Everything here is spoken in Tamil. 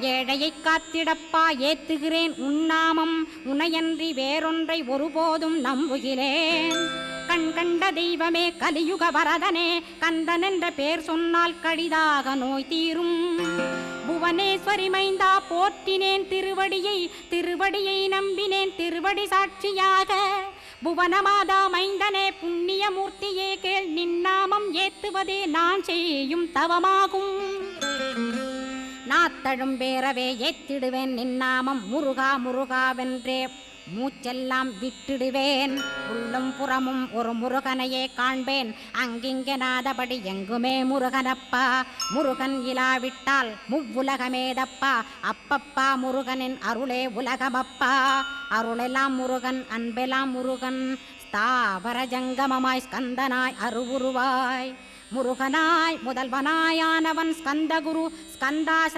ஏழையை காத்திடப்பா ஏத்துகிறேன் உன்னாமம் உனையன்றி வேறொன்றை ஒருபோதும் நம்புகிறேன். கண் கண்ட தெய்வமே கலியுக வரதனே கந்தன் என்ற பேர் சொன்னால் கடிதாக நோய் தீரும். புவனேஸ்வரி மைந்தா போற்றினேன் திருவடியை நம்பினேன் திருவடி சாட்சியாக. புவனமாதா மைந்தனே புண்ணியமூர்த்தியே கேள் நின்னாமம் ஏத்துவதே நான் செய்யும் தவமாகும். நாத்தழும் பேரவே ஏத்திடுவேன் நின்னாமம் முருகா முருகாவென்றே மூச்செல்லாம் விட்டுடுவேன். உள்ளும் புறமும் ஒரு முருகனையே காண்பேன் அங்கிங்கனாதபடி எங்குமே முருகனப்பா. முருகன் இலாவிட்டால் முவ்வுலகமேதப்பா. அப்பப்பா முருகனின் அருளே உலகமப்பா. அருளெல்லாம் முருகன் அன்பெல்லாம் முருகன் ஸ்தாவர ஜங்கமமாய் ஸ்கந்தனாய் அருவுருவாய் முருகனாய் முதல்வனாயானவன் ஸ்கந்தகுரு ஸ்கந்தாசிரம